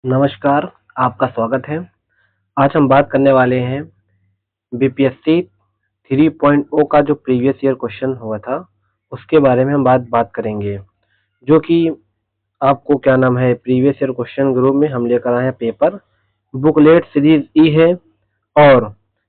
नमस्कार, आपका स्वागत है। आज हम बात करने वाले हैं बीपीएससी 3.0 का जो प्रीवियस ईयर क्वेश्चन हुआ था, उसके बारे में हम बात करेंगे। जो कि आपको क्या नाम है, प्रीवियस ईयर क्वेश्चन ग्रुप में हम लेकर आए हैं पेपर। बुकलेट सीरीज ई है और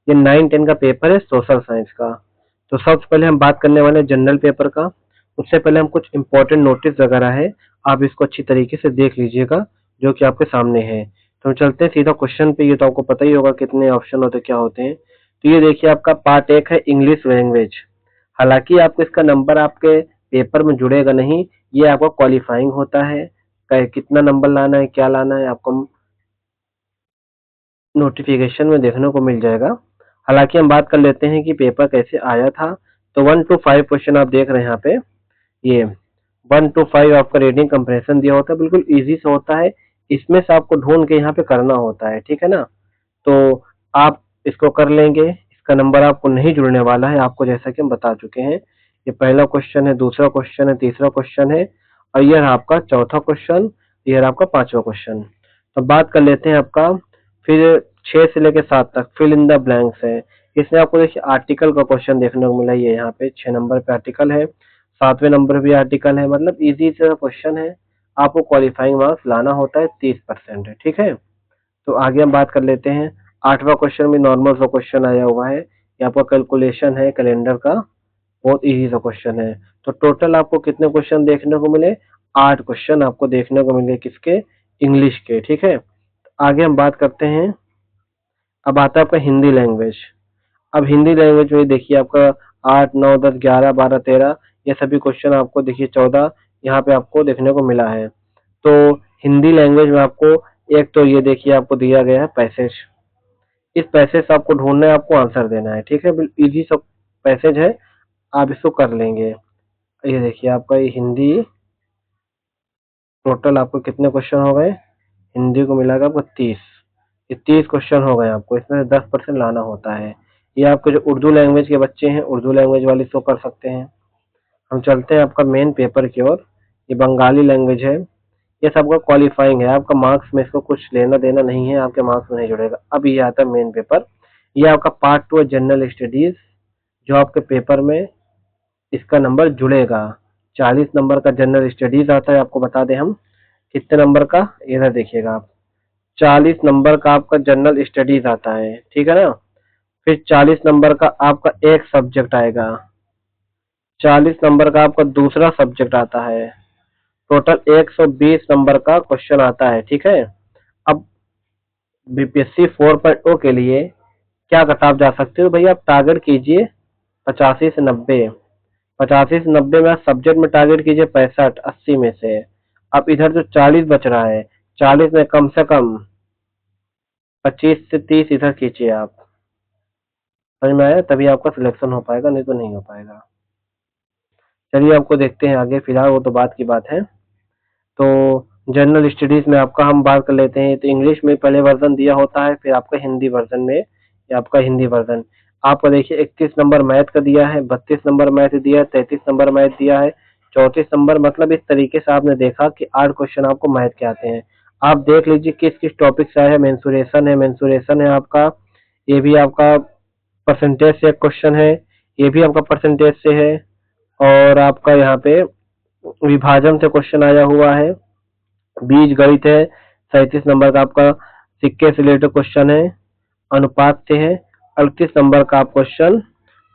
ये 9-10 का पेपर है सोशल साइंस का। तो सबसे पहले हम बात करने वाले हैं जनरल पेपर का। उससे पहले हम कुछ इंपॉर्टेंट नोटिस वगैरह है, आप इसको अच्छी तरीके से देख लीजिएगा जो कि आपके सामने है। तो हम चलते हैं सीधा क्वेश्चन पे। ये तो आपको पता ही होगा कितने ऑप्शन होते क्या होते हैं। तो ये देखिए आपका पार्ट 1 है इंग्लिश लैंग्वेज। हालांकि आपको इसका नंबर आपके पेपर में जुड़ेगा नहीं, ये आपका क्वालिफाइंग होता है। कितना नंबर लाना है, क्या लाना है, आपको नोटिफिकेशन में देखने को मिल जाएगा। हालांकि हम बात कर लेते हैं कि पेपर कैसे आया था। तो 1 to 5 क्वेश्चन आप देख रहे हैं यहाँ पे। ये 1 to 5 आपका रीडिंग कंप्रेशन दिया होता है, बिल्कुल इजी से होता है। इसमें से आपको ढूंढ के यहाँ पे करना होता है, ठीक है ना। तो आप इसको कर लेंगे, इसका नंबर आपको नहीं जुड़ने वाला है, आपको जैसा कि हम बता चुके हैं। ये पहला क्वेश्चन है, दूसरा क्वेश्चन है, तीसरा क्वेश्चन है और यह आपका चौथा क्वेश्चन, यह आपका पांचवा क्वेश्चन। तो बात कर लेते हैं आपका फिर 6 से लेकर 7 तक फिल इन द ब्लैंक्स है। इसमें आपको देखिए आर्टिकल का क्वेश्चन देखने को मिला, ये यहाँ पे 6 नंबर पे आर्टिकल है, 7वें नंबर भी आर्टिकल है। मतलब इजी से क्वेश्चन है, आपको क्वालिफाइंग मार्क्स लाना होता है 30% है, ठीक है। तो आगे हम बात कर लेते हैं। 8वां क्वेश्चन भी नॉर्मल सा क्वेश्चन आया हुआ है, यहाँ पर कैलकुलेशन है कैलेंडर का, बहुत इजी सा क्वेश्चन है। तो टोटल आपको कितने क्वेश्चन देखने को मिले, 8 क्वेश्चन आपको देखने को मिले, किसके, इंग्लिश के, ठीक है। आगे हम बात करते हैं। अब आता है आपका हिंदी लैंग्वेज। अब हिंदी लैंग्वेज में देखिए आपका 8, 9, 10, 11, 12, 13 ये सभी क्वेश्चन आपको देखिए 14 यहाँ पे आपको देखने को मिला है। तो हिंदी लैंग्वेज में आपको एक तो ये देखिए आपको दिया गया है पैसेज। इस पैसेज से आपको ढूंढना है, आपको आंसर देना है, ठीक है। इजी सब पैसेज है, आप इसको कर लेंगे। ये देखिए आपका ये हिंदी, टोटल आपको कितने क्वेश्चन हो गए, हिंदी को मिलाकर आपको 30। ये 30 क्वेश्चन हो गए आपको, इसमें से 10% लाना होता है। ये आपके जो उर्दू लैंग्वेज के बच्चे हैं, उर्दू लैंग्वेज वाले इसको कर सकते हैं। हम चलते हैं आपका मेन पेपर की ओर। ये बंगाली लैंग्वेज है, ये सबका क्वालिफाइंग है, आपका मार्क्स में इसको कुछ लेना देना नहीं है, आपके मार्क्स में नहीं जुड़ेगा। अब ये आता है मेन पेपर। ये आपका पार्ट 2 है जनरल स्टडीज, जो आपके पेपर में इसका नंबर जुड़ेगा। 40 नंबर का जनरल स्टडीज आता है। आपको बता दें हम कितने नंबर का, इधर देखिएगा आप, 40 नंबर का आपका जनरल स्टडीज आता है, ठीक है ना। फिर 40 नंबर का आपका एक सब्जेक्ट आएगा, 40 नंबर का आपका दूसरा सब्जेक्ट आता है। टोटल 120 नंबर का क्वेश्चन आता है, ठीक है। अब बीपीएससी 4.0 के लिए क्या कटाव जा सकते हो भैया, आप टारगेट कीजिए 85 से 90। 85 से 90 में सब्जेक्ट में टारगेट कीजिए 65, 80 में से। अब इधर जो 40 बच रहा है, 40 में कम से कम 25 से 30 इधर खींचिए आप। समझ में आया, तभी आपका सिलेक्शन हो पाएगा, नहीं तो नहीं हो पाएगा। चलिए आपको देखते हैं आगे, फिलहाल वो तो बात की बात है। तो जनरल स्टडीज में आपका हम बात कर लेते हैं। तो इंग्लिश में पहले वर्जन दिया होता है, फिर आपका हिंदी वर्जन में, ये आपका हिंदी वर्जन आपका देखिए 31 नंबर मैथ का दिया है, 32 नंबर मैथ दिया है, 33 नंबर मैथ दिया है, 34 नंबर। मतलब इस तरीके से आपने देखा कि 8 क्वेश्चन आपको मैथ के आते हैं। आप देख लीजिए किस किस टॉपिक से आया है। मेंसुरेशन है आपका, ये भी आपका परसेंटेज से एक क्वेश्चन है, ये भी आपका परसेंटेज से है। और आपका यहाँ पे विभाजन से क्वेश्चन आया हुआ है। बीज गणित है, 37 नंबर का आपका सिक्के से रिलेटेड क्वेश्चन है। अनुपात से है, 38 नंबर का आप क्वेश्चन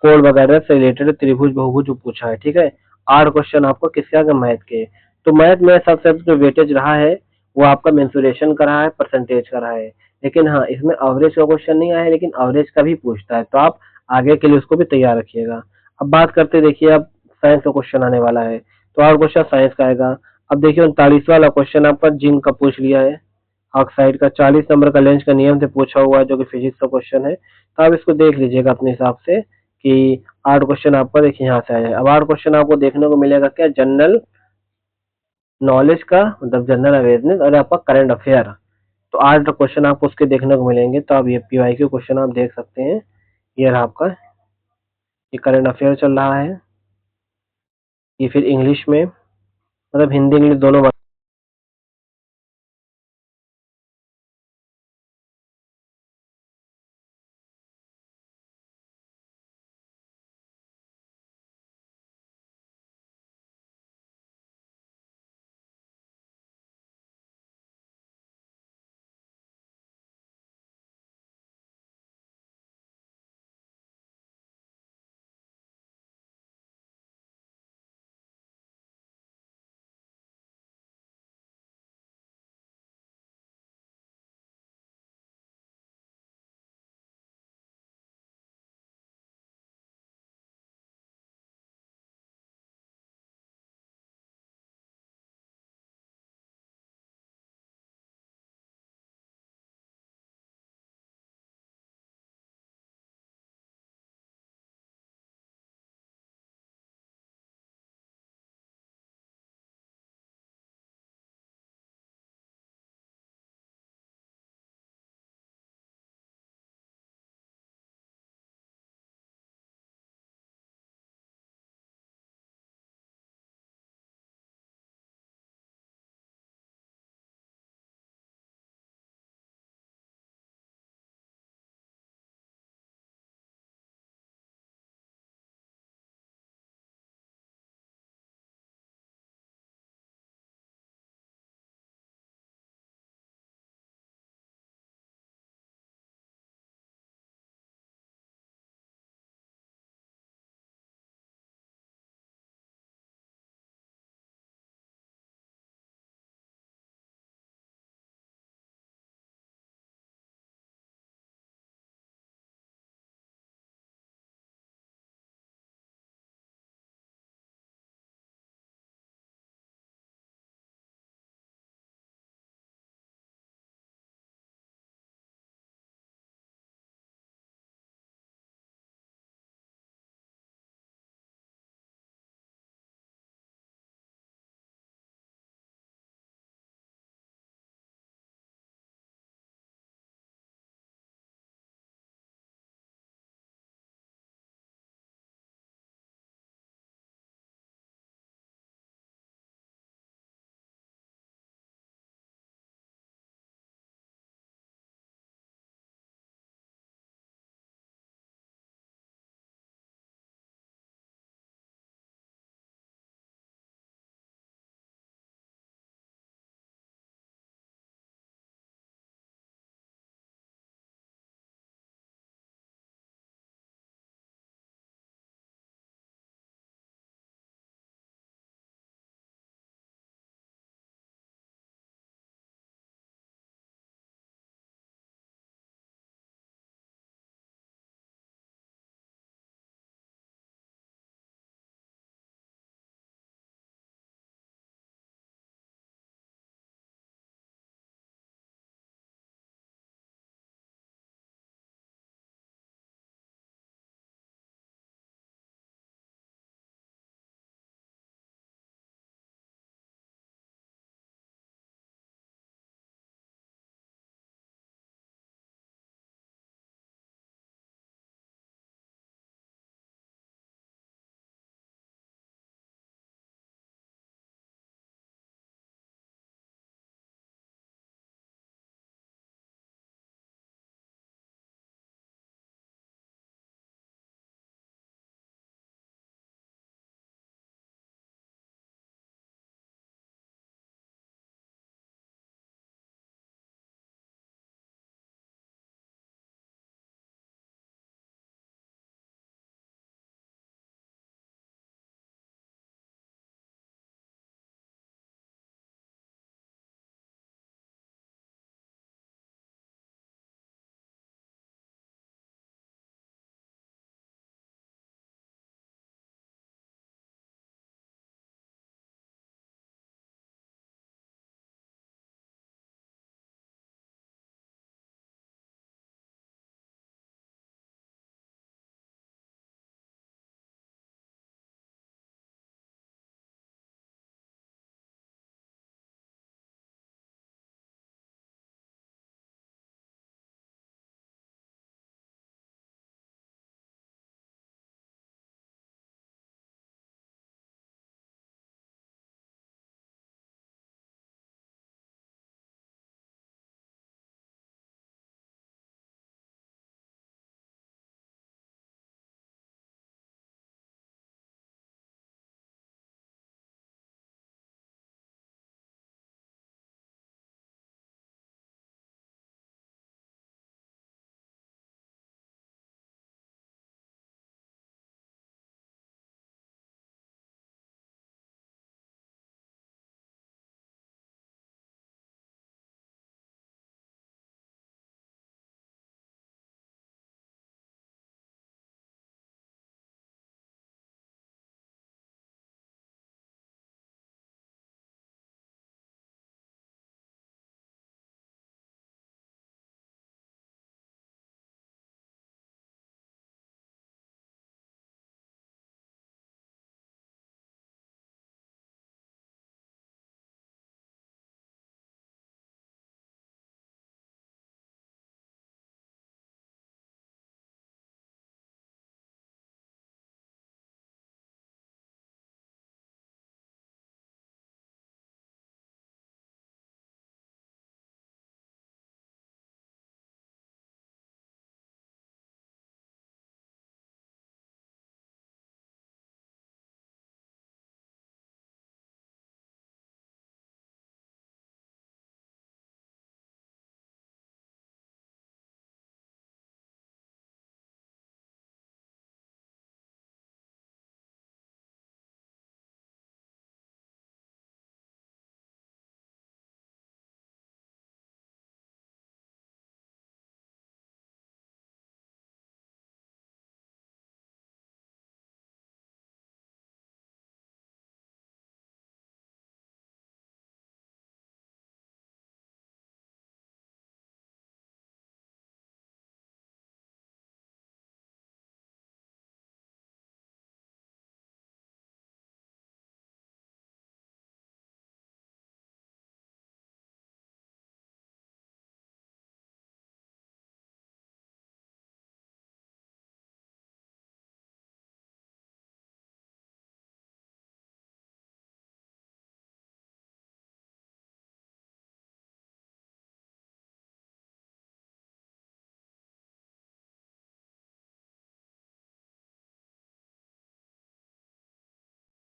कोड वगैरह से रिलेटेड त्रिभुज बहुभुज जो पूछा है, ठीक है। 8 क्वेश्चन आपको किसके आगे, मैथ के। तो मैथ में सबसे जो वेटेज रहा है वो आपका मेंसुरेशन का रहा है, परसेंटेज का रहा है। लेकिन हाँ, इसमें एवरेज का क्वेश्चन नहीं आया है, लेकिन एवरेज का भी पूछता है, तो आप आगे के लिए उसको भी तैयार रखिएगा। अब बात करते देखिए, अब साइंस का क्वेश्चन आने वाला है, तो और क्वेश्चन साइंस का आएगा। अब देखिए 39वां वाला क्वेश्चन आपका जिंक का पूछ लिया है, ऑक्साइड का। 40 नंबर का लेंस का नियम से पूछा हुआ है, जो कि फिजिक्स का क्वेश्चन है। तो आप इसको देख लीजिएगा अपने हिसाब से कि 8 क्वेश्चन आपका देखिए यहाँ से आया है। अब 8 क्वेश्चन आपको देखने को मिलेगा क्या, जनरल नॉलेज का, मतलब जनरल अवेयरनेस और आपका करंट अफेयर। तो 8 क्वेश्चन आपको उसके देखने को मिलेंगे। तो आप ये पीवाईक्यू क्वेश्चन आप देख सकते हैं। ये रहा आपका, ये करंट अफेयर चल रहा है। ये फिर इंग्लिश में, मतलब हिंदी इंग्लिश दोनों